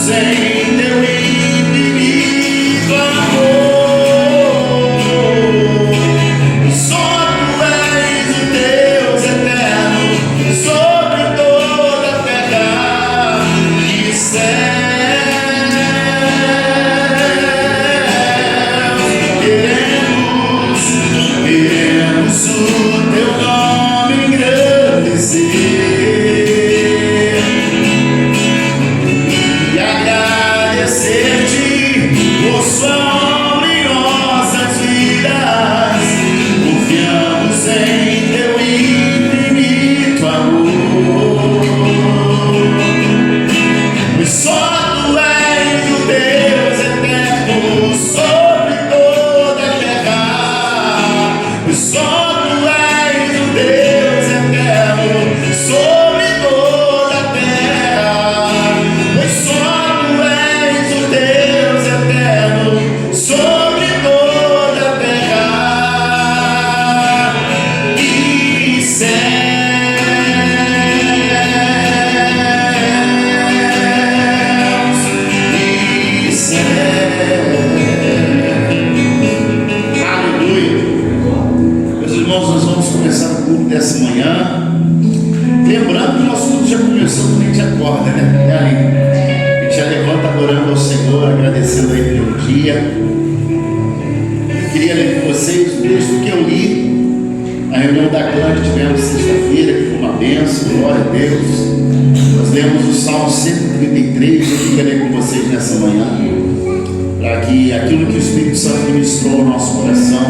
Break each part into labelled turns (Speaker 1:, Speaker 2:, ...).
Speaker 1: em teu infinito amor. Só tu és o Deus eterno sobre toda a terra e céus. Queremos o teu nome engrandecer e agradecer-te por sua obra em nossas vidas. Confiamos em teu infinito amor, pois só tu és o Deus eterno sobre toda a terra, pois só tu és o Deus eterno sobre toda a terra, pois só tu és o Deus eterno sobre toda a terra e céus, e céus. Aleluia. Meus irmãos, nós vamos começar o culto dessa manhã. Lembrando que o nosso culto já começou quando a gente acorda, né? A gente já levanta adorando ao Senhor, agradecendo a Ele pelo dia. Eu queria ler com vocês o texto que eu li na reunião da clã que tivemos sexta-feira, que foi uma bênção, glória a Deus. Nós lemos o Salmo 133, eu queria ler com vocês nessa manhã, para que aquilo que o Espírito Santo ministrou no nosso coração,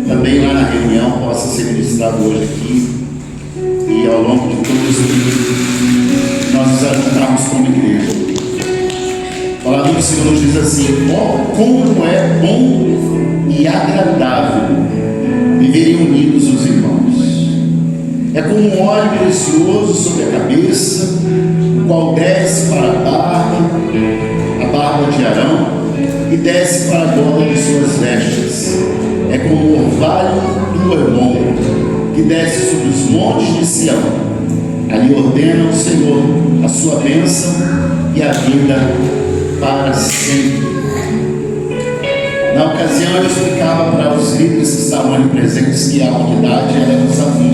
Speaker 1: também lá na reunião, possa ser ministrado hoje aqui e ao longo de todo esse vídeo nós nos ajuntarmos como igreja. A palavra do Senhor nos diz assim: ó, como é bom e agradável viverem unidos os irmãos. É como um óleo precioso sobre a cabeça, o qual desce para a barba de Arão e desce para a gola de suas vestes. É como o orvalho do Hermon, que desce sobre os montes de Sião. Ali ordena o Senhor a sua bênção e a vida para sempre. Na ocasião eu explicava para os líderes que estavam ali presentes que a unidade era um desafio.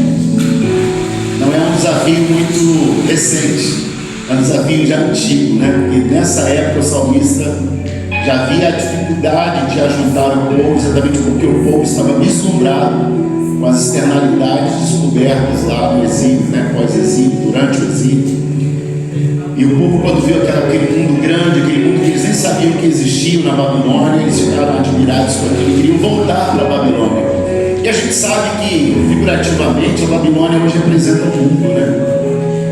Speaker 1: Não é um desafio muito recente, é um desafio já antigo, né? Porque nessa época o salmista já havia a dificuldade de ajuntar o povo, exatamente porque o povo estava vislumbrado com as externalidades descobertas lá no exílio, né? Pós-exílio, durante o exílio. E o povo, quando viu aquele mundo grande, aquele mundo que eles nem sabiam que existia na Babilônia, eles ficaram admirados com aquilo e queriam voltar para a Babilônia. E a gente sabe que, figurativamente, a Babilônia hoje representa o mundo, né?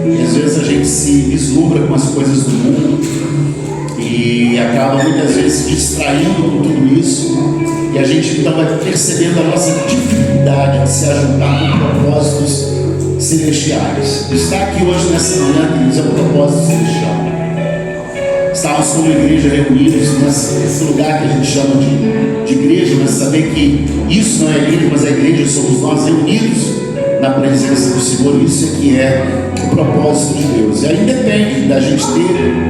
Speaker 1: E às vezes a gente se vislumbra com as coisas do mundo e acaba muitas vezes se distraindo com tudo isso, e a gente então vai percebendo a nossa dificuldade de se ajuntar com propósitos celestiais. Estar aqui hoje nessa manhã, queridos, é um propósito celestial. Estamos como igreja reunidos nesse lugar que a gente chama de igreja, mas saber que isso não é igreja, mas a igreja somos nós reunidos na presença do Senhor. Isso é que é o propósito de Deus. E aí depende da gente ter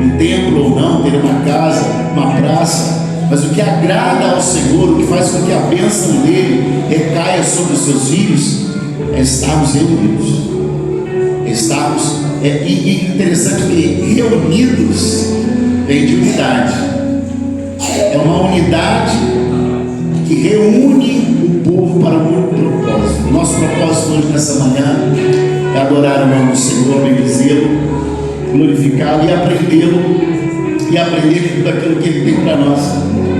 Speaker 1: um templo ou não, ter uma casa, uma praça, mas o que agrada ao Senhor, o que faz com que a bênção dele recaia sobre os seus filhos, é estarmos reunidos. E interessante que reunidos vem de unidade. É uma unidade que reúne o povo para um propósito. O nosso propósito hoje nessa manhã é adorar o nome do Senhor, bendizê-lo, glorificá-lo e aprendê-lo, e aprender tudo aquilo que Ele tem para nós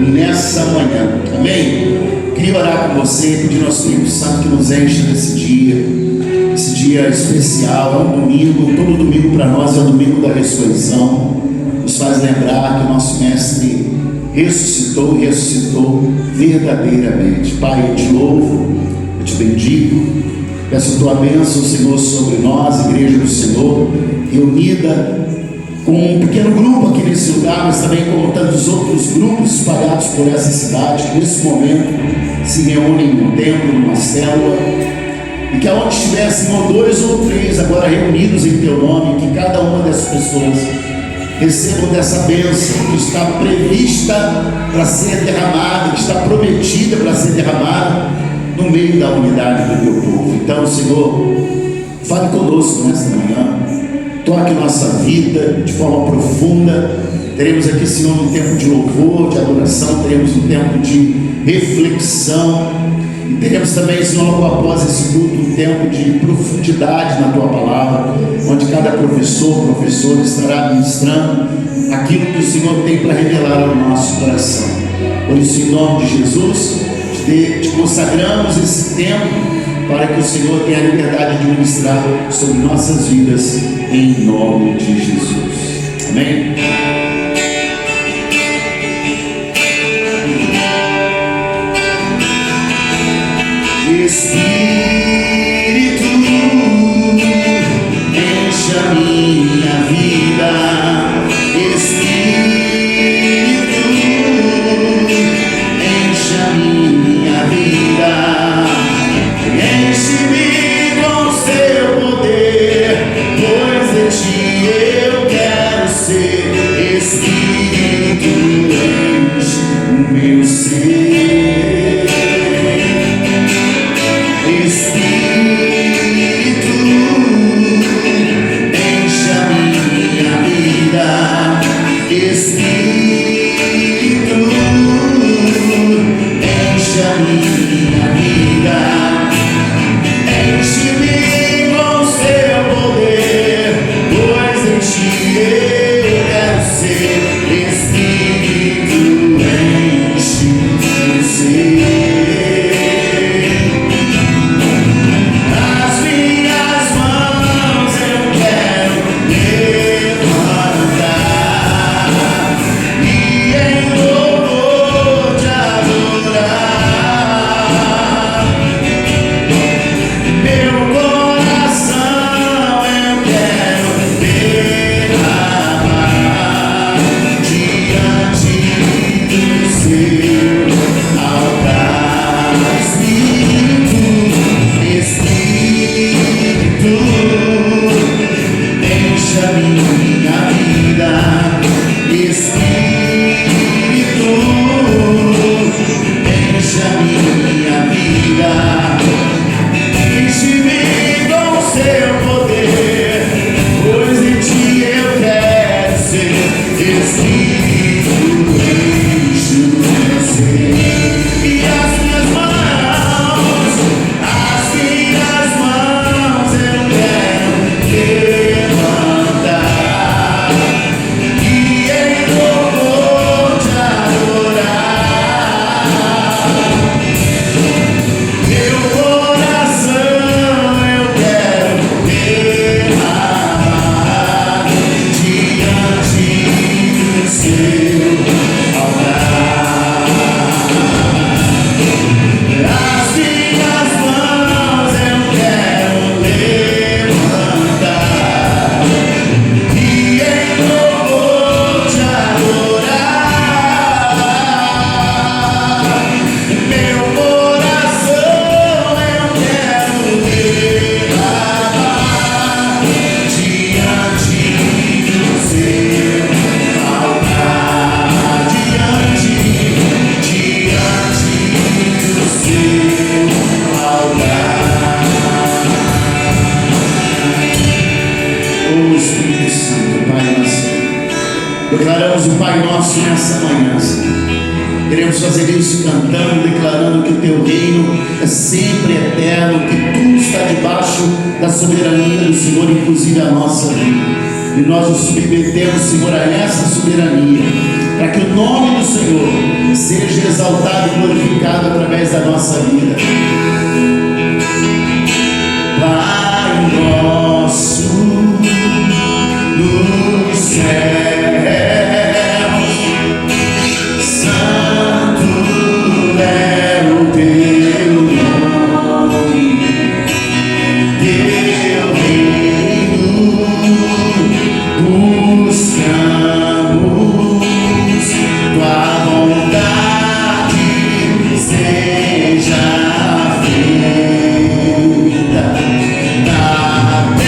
Speaker 1: nessa manhã. Amém? Queria orar com você, pedir ao Espírito Santo que nos enche nesse dia. Esse dia especial, é um domingo, todo domingo para nós é o domingo da ressurreição. Nos faz lembrar que o nosso Mestre ressuscitou e ressuscitou verdadeiramente. Pai, eu te louvo, eu te bendigo, peço a tua bênção, Senhor, sobre nós, igreja do Senhor, reunida com um pequeno grupo aqui nesse lugar, mas também com tantos outros grupos espalhados por essa cidade, que nesse momento se reúnem num templo, numa célula, e que aonde estiver, Senhor, 2 ou 3 agora reunidos em teu nome, que cada uma dessas pessoas recebam dessa bênção que está prevista para ser derramada, que está prometida para ser derramada no meio da unidade do teu povo. Então, Senhor, fale conosco nesta manhã, toque nossa vida de forma profunda. Teremos aqui, Senhor, um tempo de louvor, de adoração, teremos um tempo de reflexão, e teremos também, Senhor, logo após esse culto, um tempo de profundidade na Tua Palavra, onde cada professor estará ministrando aquilo que o Senhor tem para revelar ao nosso coração. Por isso, em nome de Jesus, te consagramos esse tempo para que o Senhor tenha a liberdade de ministrar sobre nossas vidas, em nome de Jesus. Amém? Espírito, enche a minha vida. Espírito, enche a minha vida. Enche-me com seu poder, pois de ti eu quero ser. Espírito, enche o meu ser. Declaramos o Pai Nosso nessa manhã, Senhor. Queremos fazer isso cantando, declarando que o Teu reino é sempre eterno, que tudo está debaixo da soberania do Senhor, inclusive a nossa vida. E nós nos submetemos, Senhor, a essa soberania, para que o nome do Senhor seja exaltado e glorificado através da nossa vida. Pai Nosso no céu, seja feita na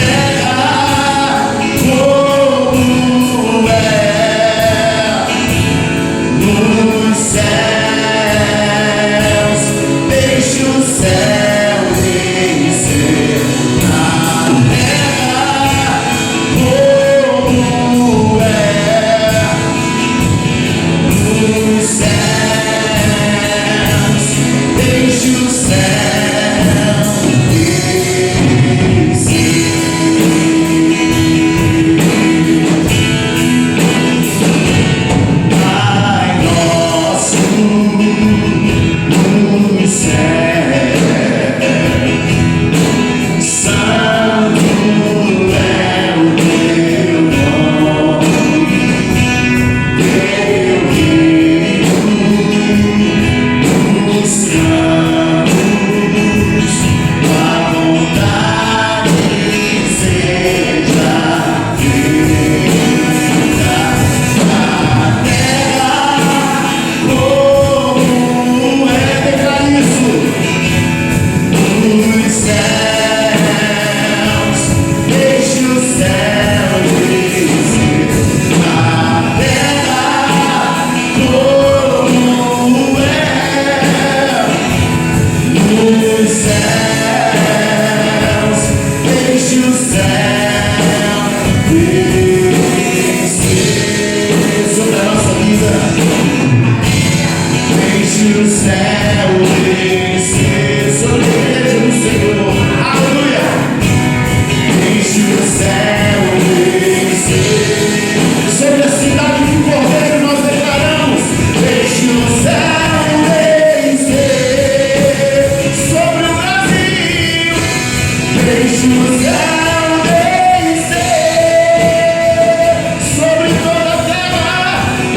Speaker 1: sobre a nossa vida. Deixe o céu descer sobre a igreja do Senhor. Aleluia! Deixe o céu descer sobre a cidade de Cordeiro. Nós declaramos: deixe o céu descer sobre o Brasil. Deixe o céu descer sobre toda a terra.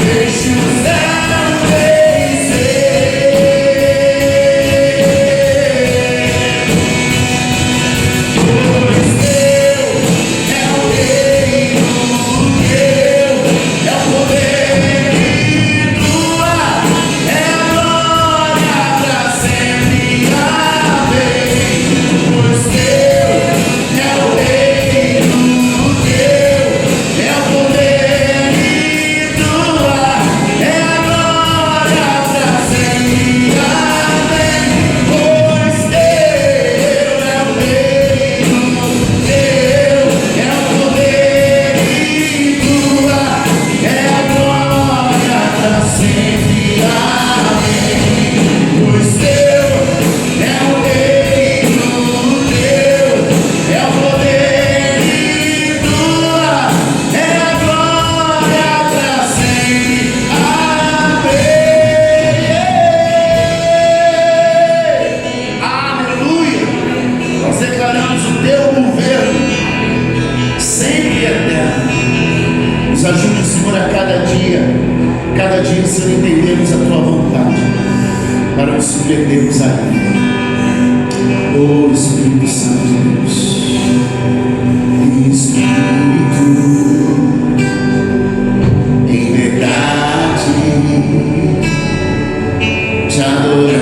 Speaker 1: Deixe o céu se entendermos a tua vontade, para nos submetermos a ela. Oh Espírito Santo de Deus, Espírito, em verdade te adoramos,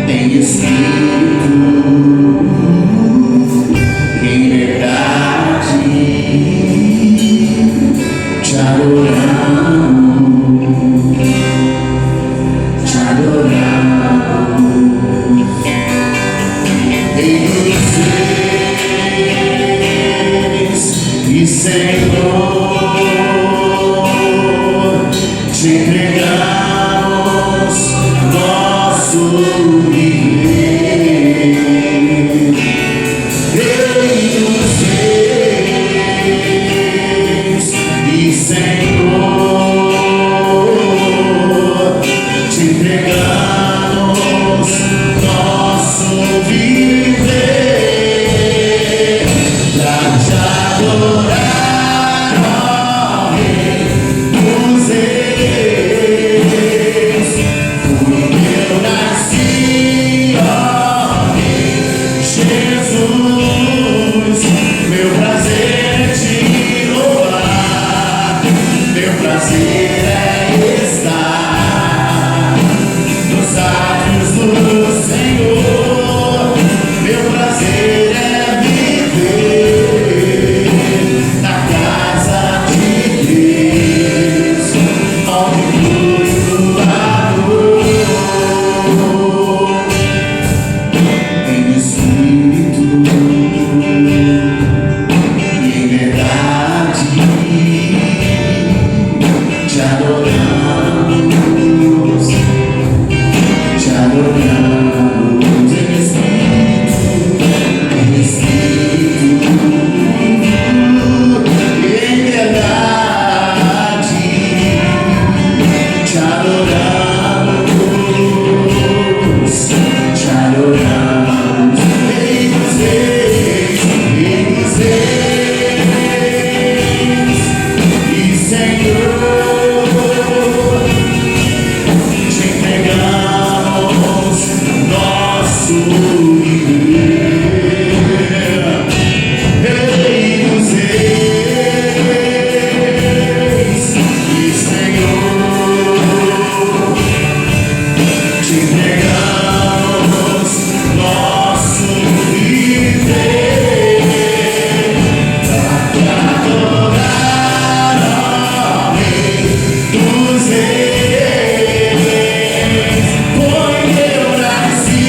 Speaker 1: em Espírito. Em verdade te adoramos, Rei dos Reis e Senhor, te entregamos nosso viver. Senhor, te entregamos nosso viver pra te adorar, ó Rei dos Reis. Fui eu nasci, ó Rei Jesus, meu prazer é te louvar, meu prazer é estar nos átrios do Senhor. Meu prazer é viver na casa de Deus, onde flui o amor. Em Espírito e em verdade te adoramos, em Espírito, em verdade te adoramos, Rei dos Reis e Senhor, te entregamos nosso viver. Rei dos Reis e Senhor, te entregamos nosso viver pra te adorar, ó Rei dos Reis. Foi eu nasci,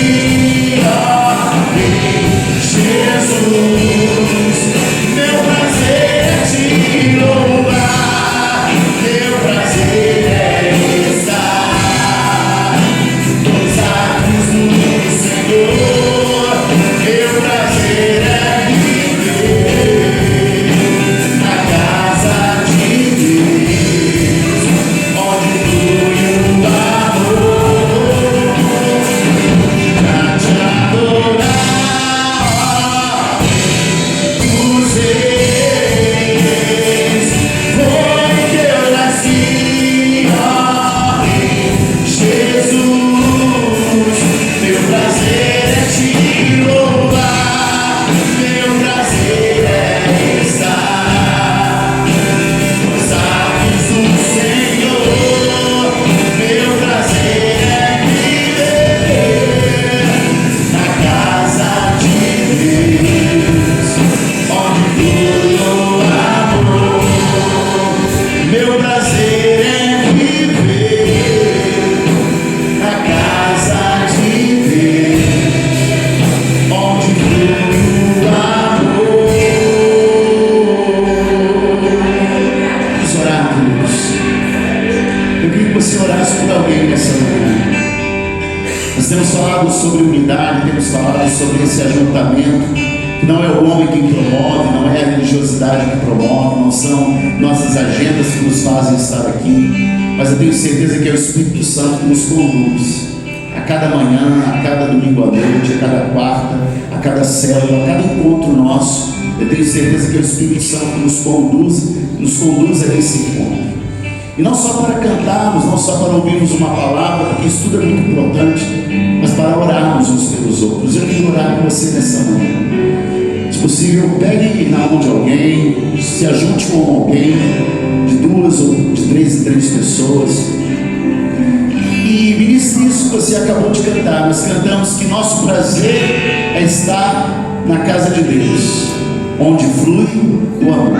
Speaker 1: falado sobre unidade, temos falado sobre esse ajuntamento, que não é o homem quem promove, não é a religiosidade que promove, não são nossas agendas que nos fazem estar aqui, mas eu tenho certeza que é o Espírito Santo que nos conduz a cada manhã, a cada domingo à noite, a cada quarta, a cada célula, a cada encontro nosso. Eu tenho certeza que é o Espírito Santo que nos conduz a esse encontro. E não só para cantarmos, não só para ouvirmos uma palavra, porque isso tudo é muito importante, mas para orarmos uns pelos outros. Eu quero orar com você nessa manhã. Se possível, pegue na mão de alguém, se ajunte com alguém, de 2 ou de 3 em 3 pessoas, e ministre isso que você acabou de cantar. Nós cantamos que nosso prazer é estar na casa de Deus, onde flui o amor.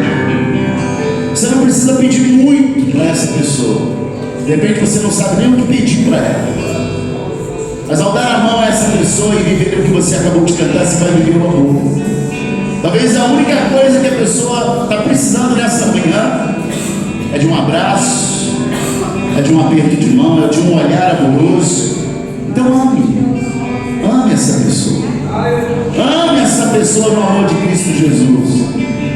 Speaker 1: Você não precisa pedir muito para essa pessoa. De repente você não sabe nem o que pedir para ela, mas ao dar a mão a essa pessoa e viver o que você acabou de cantar, você vai viver o amor. Talvez a única coisa que a pessoa está precisando nessa manhã é de um abraço, é de um aperto de mão, é de um olhar amoroso. Então ame essa pessoa. Ame essa pessoa no amor de Cristo Jesus.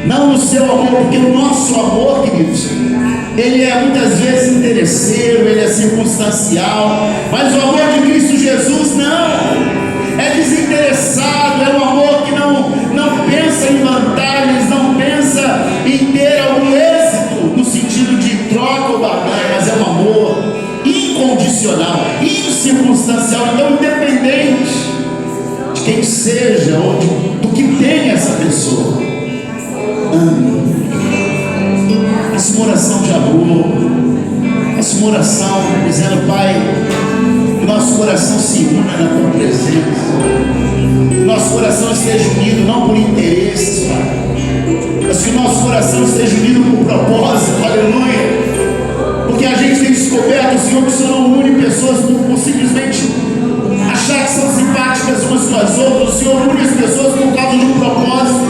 Speaker 1: Não no seu amor, porque o nosso amor, queridos, ele é muitas vezes interesseiro, ele é circunstancial, mas o amor de Cristo Jesus não, é desinteressado, é um amor que não pensa em vantagens, não pensa em ter algum êxito no sentido de troca ou barganha, mas é um amor incondicional, incircunstancial. Então, independente de quem seja ou do que tem essa pessoa, ame. Essa uma oração de amor, essa uma oração dizendo: Pai, que nosso coração se una na Tua presença, que nosso coração esteja unido não por interesses, Pai, mas que nosso coração esteja unido por propósito, aleluia, porque a gente tem descoberto, Senhor, que o Senhor não une pessoas por simplesmente achar que são simpáticas umas com as outras. O Senhor une as pessoas por causa de um propósito,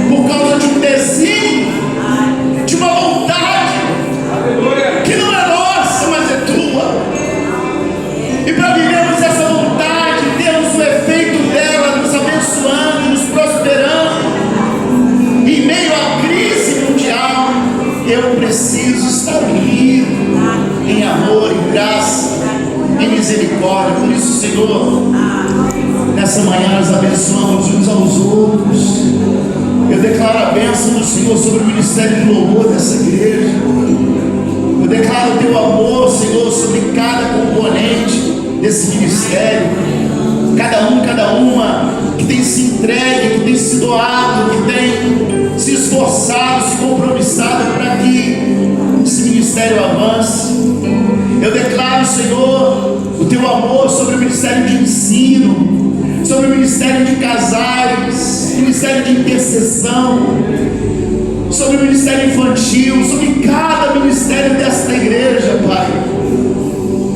Speaker 1: por causa de um desígnio, de uma vontade que não é nossa, mas é Tua. E para vivermos essa vontade, termos o efeito dela, nos abençoando, nos prosperando, em meio à crise mundial, eu preciso estar unido em amor, em graça, em misericórdia. Por isso, Senhor, nessa manhã nós abençoamos uns aos outros. Eu declaro a bênção do Senhor sobre o ministério de louvor dessa igreja. Eu declaro o Teu amor, Senhor, sobre cada componente desse ministério. Cada um, cada uma que tem se entregue, que tem se doado, que tem se esforçado, se compromissado para que esse ministério avance. Eu declaro, Senhor, o Teu amor sobre o ministério de ensino, sobre o ministério de casais, ministério de intercessão, sobre o ministério infantil, sobre cada ministério desta igreja, Pai.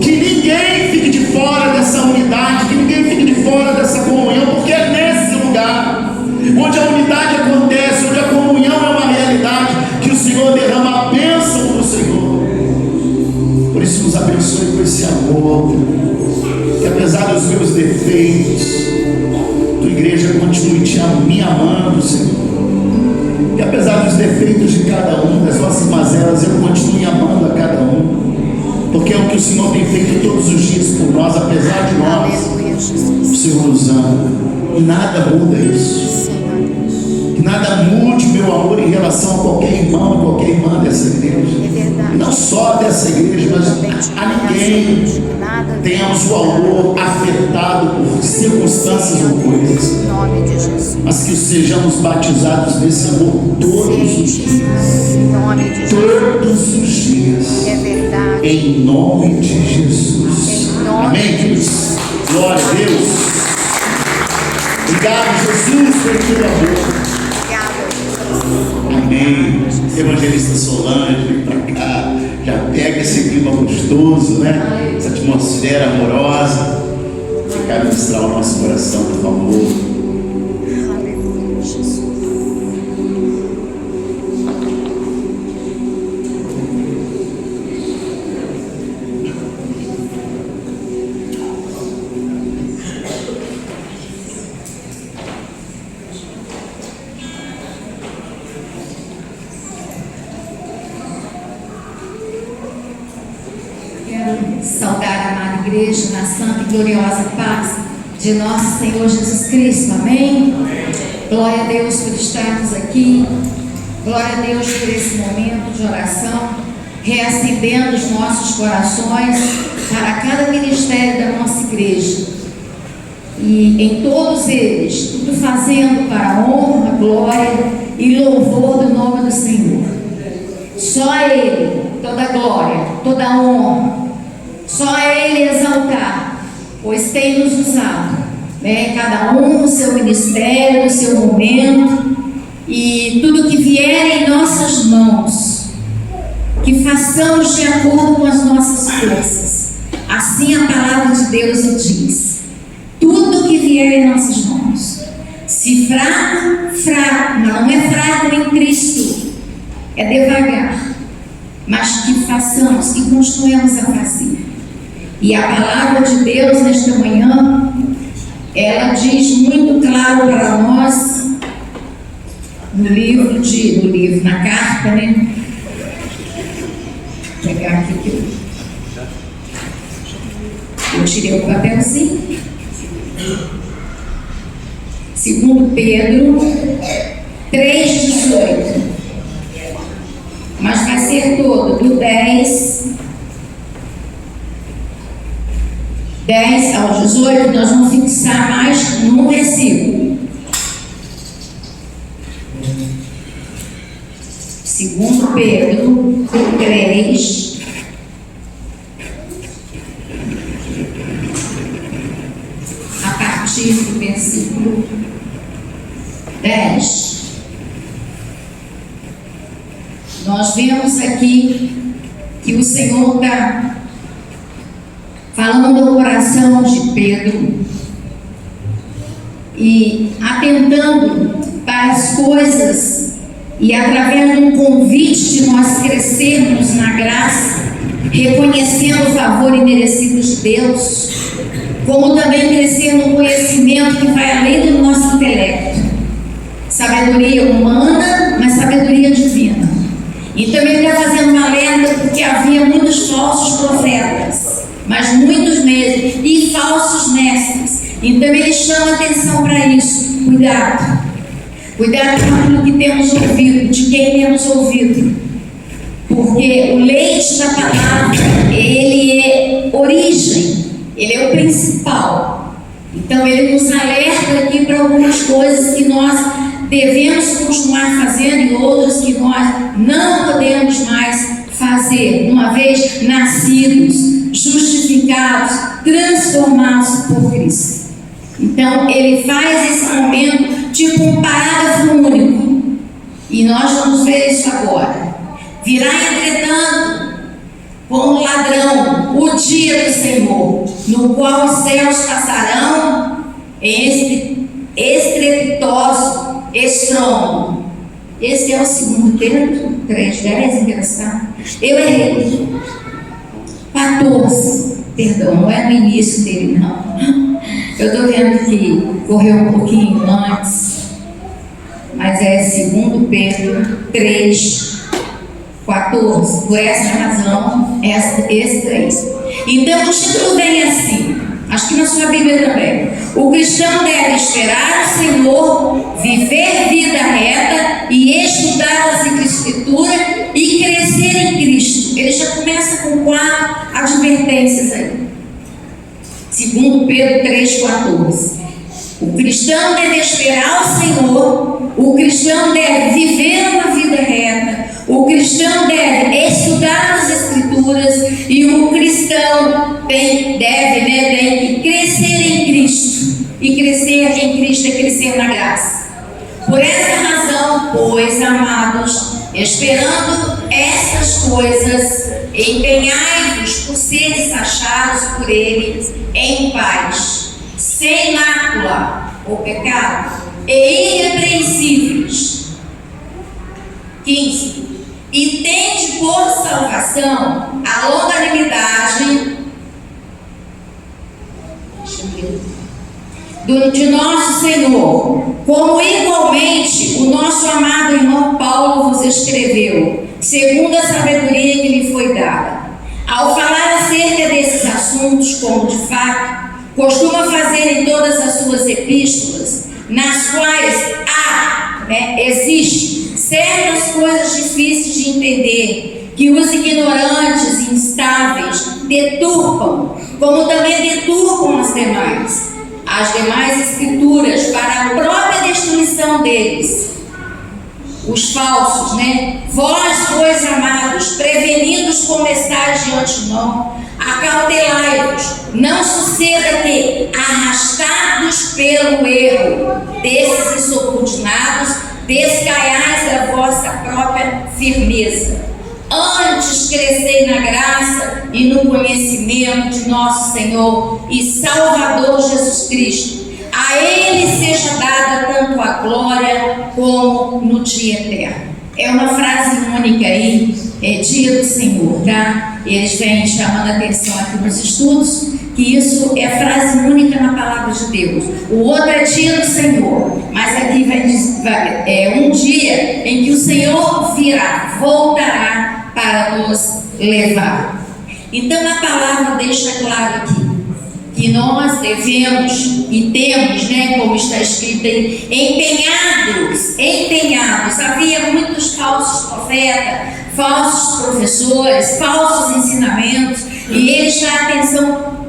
Speaker 1: Que ninguém fique de fora dessa unidade, que ninguém fique de fora dessa comunhão, porque é nesse lugar onde a unidade acontece, onde a comunhão é uma realidade, que o Senhor derrama a bênção do Senhor. Por isso nos abençoe com esse amor, que apesar dos meus defeitos, Tua igreja continue me amando, Senhor. E apesar dos defeitos de cada um, das nossas mazelas, eu continue amando a cada um, porque é o que o Senhor tem feito todos os dias por nós. Apesar de nós, o Senhor nos ama. E nada muda isso. Que nada mude meu amor em relação a qualquer irmão e qualquer irmã dessa igreja. E não só dessa igreja, mas a ninguém tenhamos o amor afetado por circunstâncias ou coisas, mas que sejamos batizados nesse amor todos os dias. Todos os dias. Em nome de Jesus. Amém, queridos? Glória a Deus. Obrigado, Jesus, pelo Teu amor. Amém. Evangelista Solange, vem para cá. Já pega esse clima gostoso, né? Essa atmosfera amorosa. Quero ministrar o nosso coração, por favor.
Speaker 2: igreja na santa e gloriosa paz de nosso Senhor Jesus Cristo, amém? Glória a Deus por estarmos aqui, glória a Deus por esse momento de oração, reacendendo os nossos corações para cada ministério da nossa igreja, e em todos eles, tudo fazendo para a honra, glória e louvor do nome do Senhor. Só a Ele toda glória, toda honra, só a Ele exaltar, pois tem nos usado, né? Cada um no seu ministério, no seu momento, e tudo que vier em nossas mãos, que façamos de acordo com as nossas forças. Assim a palavra de Deus diz: tudo que vier em nossas mãos, se fraco, fraco, mas não é fraco em Cristo, é devagar, mas que façamos, que continuemos a fazer. E a palavra de Deus nesta manhã, ela diz muito claro para nós, na carta, né? Vou pegar aqui que eu tirei o papelzinho. 2 Pedro 3,18. Mas vai ser todo, do 10 ao 18, nós vamos fixar mais num versículo. 2 Pedro 3, a partir do versículo 10. Nós vemos aqui que o Senhor está falando do coração de Pedro e atentando para as coisas, e através de um convite de nós crescermos na graça, reconhecendo o favor imerecido de Deus, como também crescer no conhecimento que vai além do nosso intelecto, sabedoria humana, mas sabedoria divina. E também está fazendo uma alerta porque havia muitos falsos profetas, mas muitos mesmo, e falsos mestres. Então ele chama atenção para isso. Cuidado com aquilo que temos ouvido, de quem temos ouvido, porque o leite da palavra, ele é origem, ele é o principal. Então ele nos alerta aqui para algumas coisas que nós devemos continuar fazendo e outras que nós não podemos mais fazer, uma vez nascidos, justificados, transformados por Cristo. Então ele faz esse momento tipo um parágrafo único, e nós vamos ver isso agora. Virá entretanto como ladrão o dia do Senhor, no qual os céus passarão em estrepitoso estrondo. Esse é o 2 Pedro 3,10, engraçado. Eu errei. 14, perdão, não é no início dele, não. Eu estou vendo que correu um pouquinho antes, mas é 2 Pedro 3, 14. Por essa razão, esse 3. Então o título vem assim, acho que na sua Bíblia também: o cristão deve esperar o Senhor, viver vida reta e estudar as Escrituras e crescer em Cristo. Ele já começa com 4 advertências aí. 2 Pedro 3,14. O cristão deve esperar o Senhor, o cristão deve viver uma vida reta, o cristão deve estudar as Escrituras e o cristão tem que crescer em Cristo. E crescer em Cristo é crescer na graça. Por essa razão, pois, amados, esperando estas coisas, empenhai-vos por seres achados por Ele em paz, sem mácula ou pecado, e irrepreensíveis. 15. E tende por salvação a longanimidade de nosso Senhor, como igualmente o nosso amado irmão Paulo vos escreveu, segundo a sabedoria que lhe foi dada, Ao falar acerca desses assuntos, como de fato costuma fazer em todas as suas epístolas, nas quais existe certas coisas difíceis de entender, que os ignorantes e instáveis deturpam, como também deturpam as demais escrituras para a própria destruição deles. Os falsos, Vós, pois, amados, prevenidos como estáis de antemão, acautelai-vos, não suceda que, arrastados pelo erro desses insubordinados, descaiais da vossa própria firmeza. Antes crescei na graça e no conhecimento de nosso Senhor e Salvador Jesus Cristo. A Ele seja dada tanto a glória como no dia eterno. É uma frase única aí, dia do Senhor, tá? Eles vêm chamando a atenção aqui nos estudos, que isso é frase única na palavra de Deus. O outro é dia do Senhor, mas aqui é um dia em que o Senhor voltará para nos levar. Então a palavra deixa claro aqui que nós devemos e temos, como está escrito aí, empenhados. Havia muitos falsos profetas, falsos professores, falsos ensinamentos, e ele está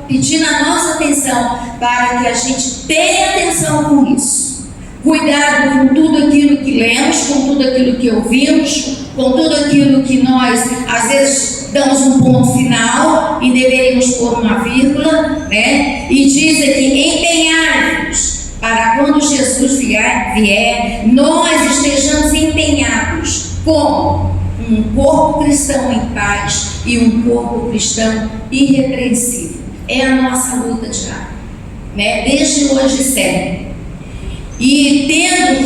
Speaker 2: pedindo a nossa atenção para que a gente tenha atenção com isso. Cuidado com tudo aquilo que lemos, com tudo aquilo que ouvimos, com tudo aquilo que nós, às vezes, damos um ponto final e deveríamos pôr uma vírgula, E diz aqui: empenhai-vos para quando Jesus vier, nós estejamos empenhados como um corpo cristão em paz e um corpo cristão irrepreensível. É a nossa luta diária, desde hoje e sempre. E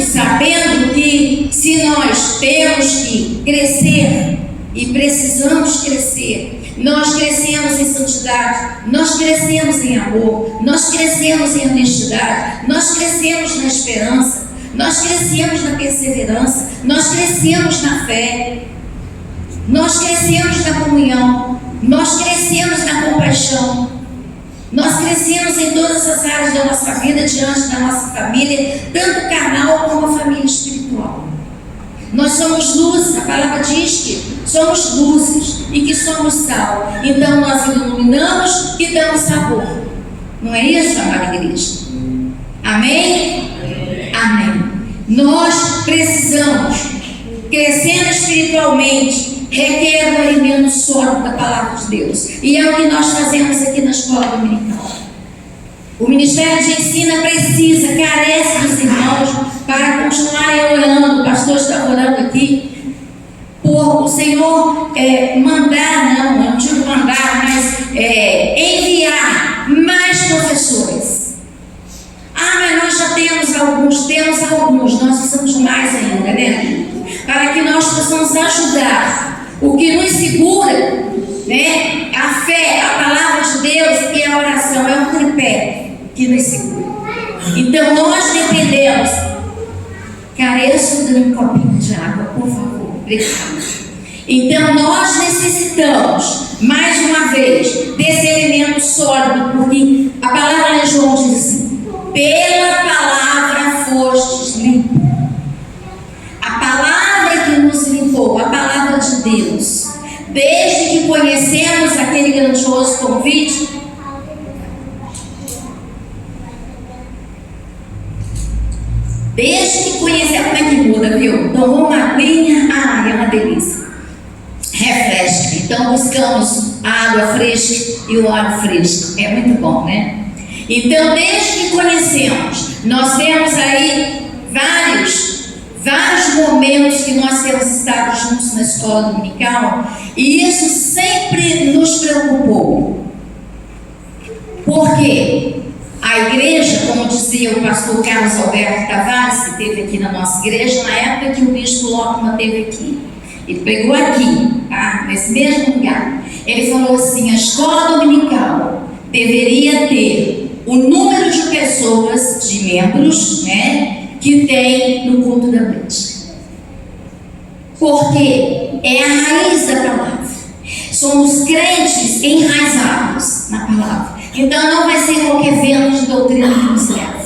Speaker 2: sabendo que se nós temos que crescer e precisamos crescer, nós crescemos em santidade, nós crescemos em amor, nós crescemos em honestidade, nós crescemos na esperança, nós crescemos na perseverança, nós crescemos na fé, nós crescemos na comunhão, nós crescemos na compaixão, nós crescemos em todas as áreas da nossa vida, diante da nossa família, tanto carnal como a família espiritual. Nós somos luz, a palavra diz que somos luzes e que somos sal. Então nós iluminamos e damos sabor. Não é isso, amada igreja? Amém? Amém. Nós precisamos, crescendo espiritualmente, requer o alimento sólido da palavra de Deus. E é o que nós fazemos aqui na escola dominical. O Ministério de Ensino precisa, carece dos irmãos para continuarem orando. O pastor está orando aqui por o Senhor não digo mandar, mas enviar mais professores. Mas nós já temos alguns, nós precisamos de mais ainda, para que nós possamos ajudar. O que nos segura, a fé, a palavra de Deus e a oração, é um tripé que nos segura. Então nós dependemos. Careço de um copinho de água, por favor. Obrigada. Então nós necessitamos, mais uma vez, desse alimento sólido, porque a palavra de João diz assim: pela palavra fostes limpos. A palavra que nos limpou, a palavra de Deus, desde que conhecemos aquele grandioso convite, desde que conhecemos, como é que muda, viu? Tomou uma aguinha, é uma delícia, refresca. Então buscamos a água fresca e o óleo fresco, é muito bom, Então, desde que conhecemos, nós temos aí vários momentos que nós temos estado juntos na escola dominical, e isso sempre nos preocupou. Por quê? A igreja, como dizia o pastor Carlos Alberto Tavares, que esteve aqui na nossa igreja, na época que o bispo Lockman esteve aqui, ele pregou aqui, nesse mesmo lugar, ele falou assim: a escola dominical deveria ter o número de pessoas, de membros, que tem no culto da noite. Porque é a raiz da palavra. Somos crentes enraizados na palavra. Então não vai ser qualquer vento de doutrina que nos leva.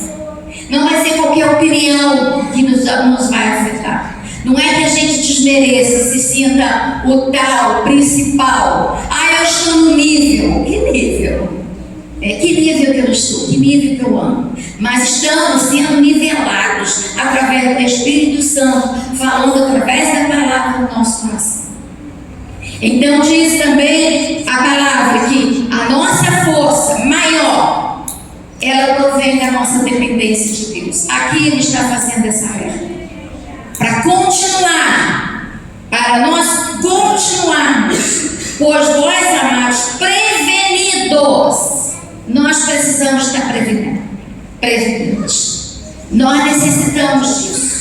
Speaker 2: Não vai ser qualquer opinião que nos vai afetar. Não é que a gente desmereça, se sinta o tal, principal. Eu estou no nível. Que nível? Que nível que eu estou? Que nível que eu amo? Mas estamos sendo nivelados através do Espírito Santo, falando através da palavra no nosso coração. Então diz também a palavra que a nossa força maior, ela provém da nossa dependência de Deus. Aqui ele está fazendo essa regra para continuar, para nós continuarmos, pois vós, amados, prevenidos, nós precisamos estar prevenidos. Nós necessitamos disso.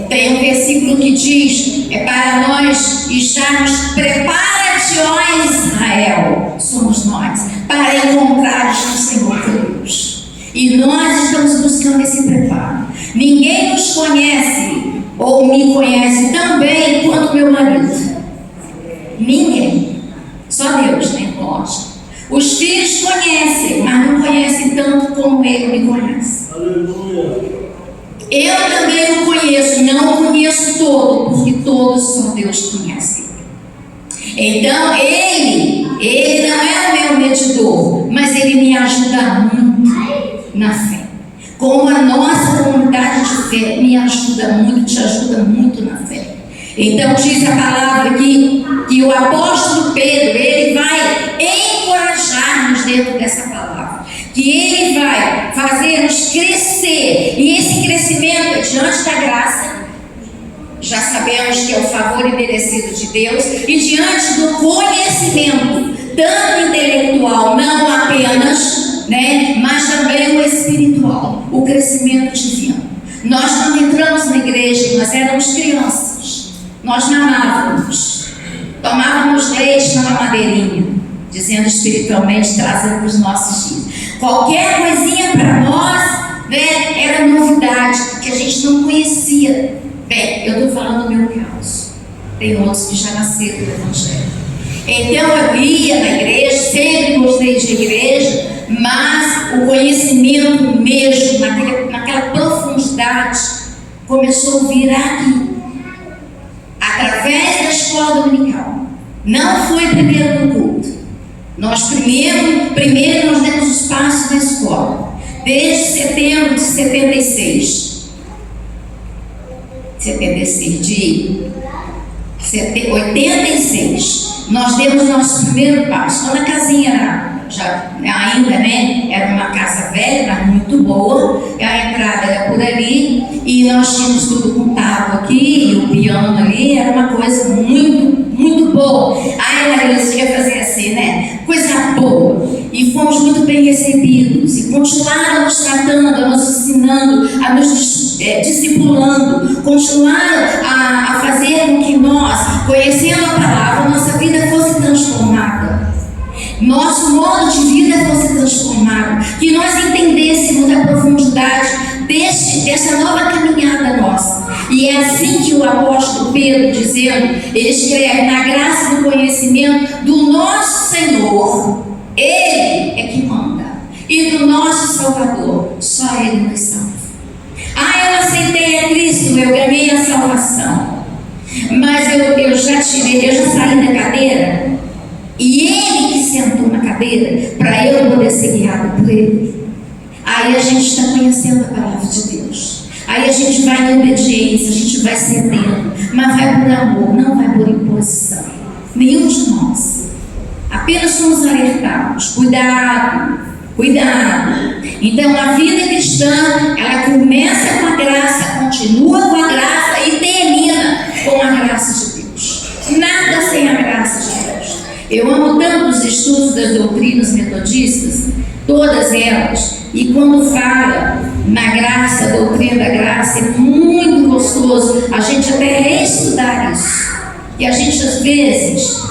Speaker 2: Tem um versículo que diz: para nós estarmos preparados, ó Israel, somos nós, para encontrarmos o Senhor Deus. E nós estamos buscando esse preparo. Ninguém nos conhece ou me conhece tão bem quanto meu marido. Ninguém. Só Deus, né? Lógico. Os filhos conhecem, mas não conhecem tanto como ele me conhece.
Speaker 1: Aleluia.
Speaker 2: Eu também o conheço, não o conheço todo, porque todos só Deus conhece. Então ele não é o meu medidor, mas ele me ajuda muito na fé. Como a nossa comunidade de fé me ajuda muito, te ajuda muito na fé. Então diz a palavra aqui que o apóstolo Pedro, ele vai encorajar-nos dentro dessa palavra, que ele vai fazer-nos crescer, e esse crescimento é diante da graça, já sabemos que é o favor imerecido de Deus, e diante do conhecimento, tanto intelectual, não apenas, mas também o espiritual, o crescimento divino. Nós não entramos na igreja, nós éramos crianças, nós mamávamos, tomávamos leite na mamadeirinha, dizendo espiritualmente, trazendo para os nossos filhos. Qualquer coisinha para nós, era novidade, porque a gente não conhecia. Eu estou falando do meu caso. Tem outros que já nasceram do Evangelho. Então eu ia na igreja, sempre gostei de igreja, mas o conhecimento mesmo, naquela profundidade, começou a vir aqui, através da escola dominical. Não foi primeiro no culto. Nós primeiro nós demos os passos na escola, desde setembro de 76, de 86, nós demos nosso primeiro passo. Quando a casinha era uma casa velha, mas muito boa, a entrada era por ali, e nós tínhamos tudo com tábua aqui, e o piano ali, era uma coisa muito, muito boa. Aí a Maria ia fazer assim, coisa boa, e fomos muito bem recebidos, e continuaram nos tratando, nos ensinando, a nos discipulando, continuaram a fazer com que nós, conhecendo a palavra, nossa vida fosse transformada, nosso modo de vida fosse transformado, que nós entendêssemos a profundidade dessa nova caminhada nossa. E é assim que o apóstolo Pedro, dizendo, ele escreve: na graça do conhecimento do nosso Senhor, ele é que manda, e do nosso Salvador, só ele nos salva. Eu aceitei a Cristo, eu ganhei a salvação, mas eu já saí da cadeira, e ele que sentou na cadeira para eu poder ser guiado por ele. Aí a gente está conhecendo a palavra de Deus, aí a gente vai em obediência, a gente vai cedendo, mas vai por amor, não vai por imposição. Nenhum de nós. Apenas somos alertados: cuidado. Então a vida cristã, ela começa com a graça, continua com a graça e termina com a graça de Deus. Nada sem a graça de Deus. Eu amo tanto os estudos das doutrinas metodistas, todas elas, e quando fala na graça, a doutrina da graça, é muito gostoso a gente até reestudar isso. E a gente às vezes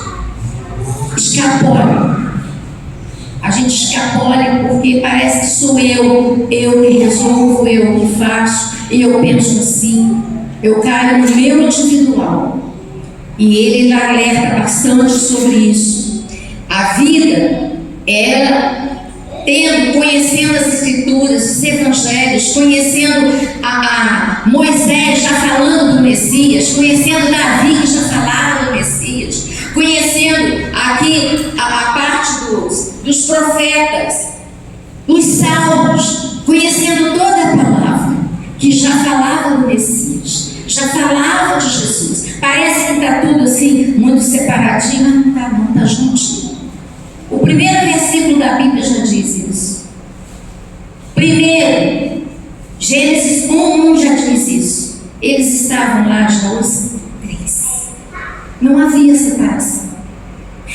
Speaker 2: escapola. A gente escapola porque parece que sou eu que resolvo, eu que faço, e eu penso assim, eu caio no meu individual. E ele alerta bastante sobre isso. A vida, ela conhecendo as Escrituras, os Evangelhos, conhecendo a Moisés já falando do Messias, conhecendo Davi que já falava do Messias, conhecendo aqui a parte dos profetas, dos salmos, conhecendo toda a palavra que já falava do Messias, já falava de Jesus. Parece que está tudo assim, muito separadinho, mas não está juntinho. O primeiro versículo da Bíblia já diz isso. Primeiro, Gênesis 1 já diz isso. Eles estavam lá, os três. Não havia separação.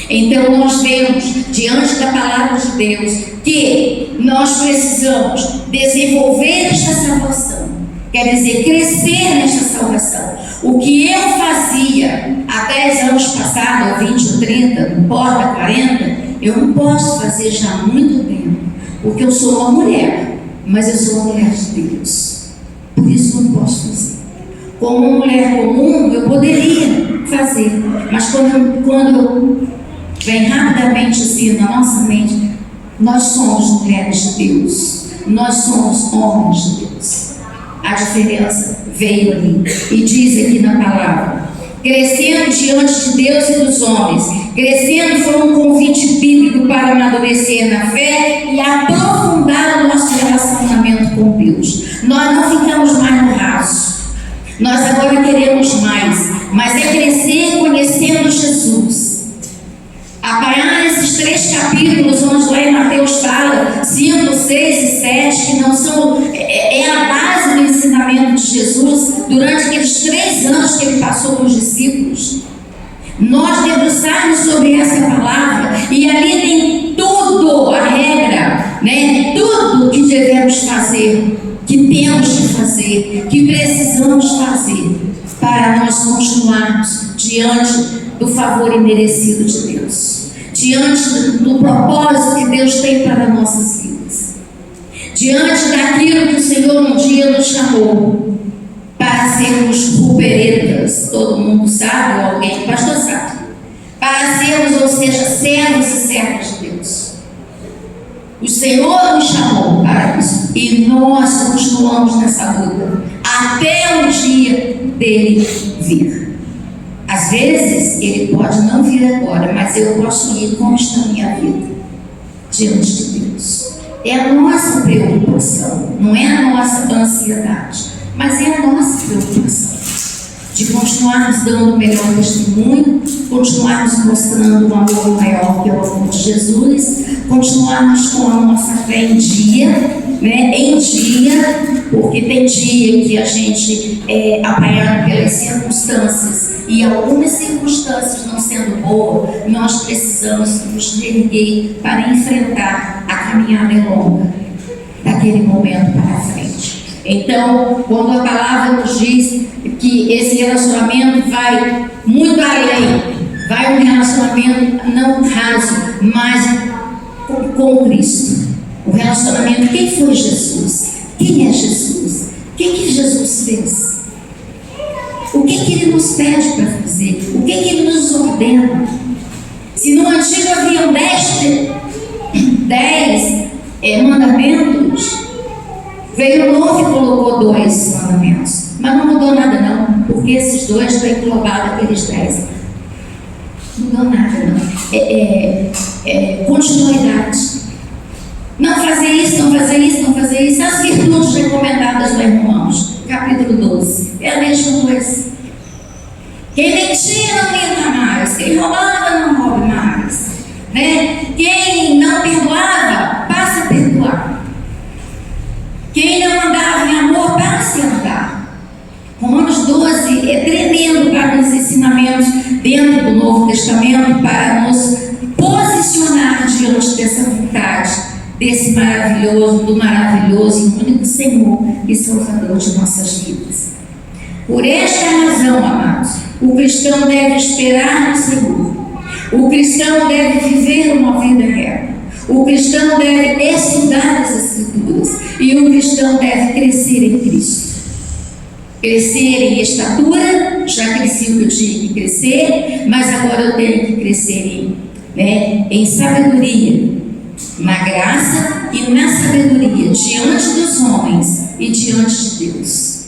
Speaker 2: Então nós vemos, diante da palavra de Deus, que nós precisamos desenvolver esta salvação. Quer dizer, crescer nesta salvação. O que eu fazia há 10 anos passados, ou 20 ou 30, não importa, 40, eu não posso fazer já há muito tempo, porque eu sou uma mulher, mas eu sou uma mulher de Deus. Por isso eu não posso fazer. Como uma mulher comum, eu poderia fazer, mas quando vem rapidamente assim na nossa mente, nós somos mulheres de Deus, nós somos homens de Deus. A diferença veio ali, e diz aqui na palavra: crescendo diante de Deus e dos homens. Crescendo foi um convite bíblico para amadurecer na fé e aprofundar o nosso relacionamento com Deus. Nós não ficamos mais no raso, nós agora queremos mais, mas é crescer conhecendo Jesus. Apanhar esses 3 capítulos, onde lá em Mateus fala 5, 6 e 7, que não são, é a base do ensinamento de Jesus durante aqueles 3 anos que ele passou com os discípulos. Nós debruçarmos sobre essa palavra, e ali tem tudo, a regra, né? Tudo que devemos fazer, que temos que fazer, que precisamos fazer, para nós continuarmos diante do favor imerecido de Deus, diante do propósito que Deus tem para nossas vidas, diante daquilo que o Senhor um dia nos chamou para sermos ruperetas. Todo mundo sabe, ou alguém, o pastor sabe, para sermos, ou seja, servos e servas de Deus. O Senhor nos chamou para isso, e nós continuamos nessa luta até o dia dele vir. Às vezes ele pode não vir agora, mas eu posso ir como está a minha vida diante de Deus. É a nossa preocupação, não é a nossa ansiedade, mas é a nossa preocupação de continuarmos dando o melhor testemunho, continuarmos mostrando um amor maior que é o amor de Jesus, continuarmos com a nossa fé em dia, né? Em dia, porque tem dia que a gente é apanhado pelas circunstâncias, e algumas circunstâncias não sendo boas, nós precisamos nos erguer para enfrentar. A caminhada é longa, daquele momento para frente. Então, quando a palavra nos diz que esse relacionamento vai muito além, vai um relacionamento não raso, mas com Cristo. O relacionamento, quem foi Jesus? Quem é Jesus? O que Jesus fez? O que Ele nos pede para fazer? O que Ele nos ordena? Se no antigo haviam 10 mandamentos, veio o novo e colocou 2 mandamentos. Mas não mudou nada não, porque esses 2 estão englobados aqueles 10. Não mudou nada não. Continuidade. Não fazer isso, não fazer isso, não fazer isso. As virtudes recomendadas lá em Romanos, capítulo 12. É a mesma coisa. Quem mentia não minta mais. Quem roubava não roube mais. Né? Quem não perdoava, passa a perdoar. Quem não andava em amor, passe a andar. Romanos 12 é tremendo para os ensinamentos dentro do Novo Testamento, para nos posicionar diante dessa vontade, desse maravilhoso, do maravilhoso e único Senhor e Salvador de nossas vidas. Por esta razão, amados, o cristão deve esperar no Senhor. O cristão deve viver uma vida reta. O cristão deve estudar as Escrituras. E o cristão deve crescer em Cristo. crescer em estatura, já cresci o que eu tinha que crescer, mas agora eu tenho que crescer em sabedoria, na graça e na sabedoria, diante dos homens e diante de Deus.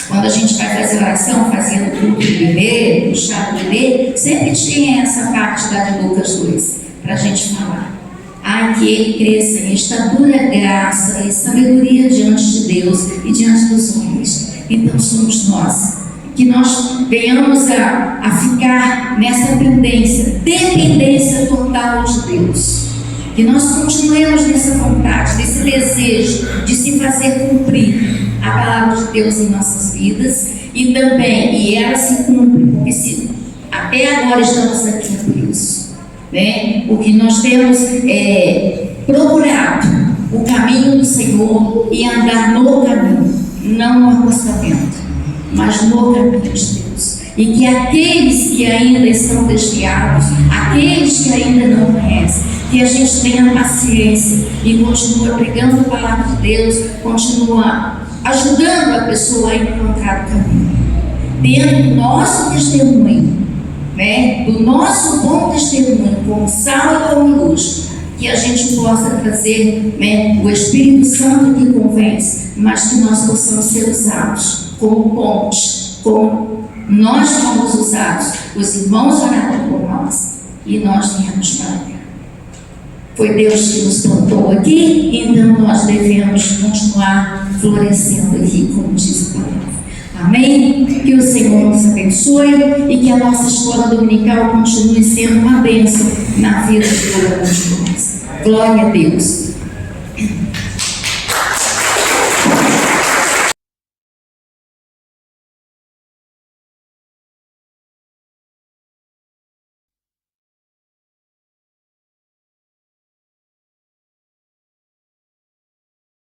Speaker 2: Quando a gente vai fazer oração, fazendo o culto do bebê, o chá do bebê, sempre tinha essa parte da de Lucas 2, para a gente falar. Que ele cresça em estatura, graça e sabedoria diante de Deus e diante dos homens. Então somos nós, que nós venhamos a ficar nessa dependência total de Deus. Que nós continuemos nessa vontade, nesse desejo de se fazer cumprir a palavra de Deus em nossas vidas. E também, e ela se cumpre, porque até agora estamos aqui por isso. Porque nós temos procurado o caminho do Senhor e andar no caminho, não no acostamento, mas no caminho de Deus. E que aqueles que ainda estão desviados, aqueles que ainda não conhecem, que a gente tenha paciência e continue pregando a palavra de Deus, continua ajudando a pessoa a encontrar o caminho, dentro do nosso testemunho, do nosso bom testemunho, como sal e como luz, que a gente possa trazer o Espírito Santo que convence, mas que nós possamos ser usados como ponte, como nós fomos usados, os irmãos oraram por nós e nós viemos para cá. Foi Deus que nos plantou aqui, então nós devemos continuar florescendo aqui, como diz a palavra. Amém? Que o Senhor nos abençoe e que a nossa escola dominical continue sendo uma bênção na vida de todos nós. Glória a Deus.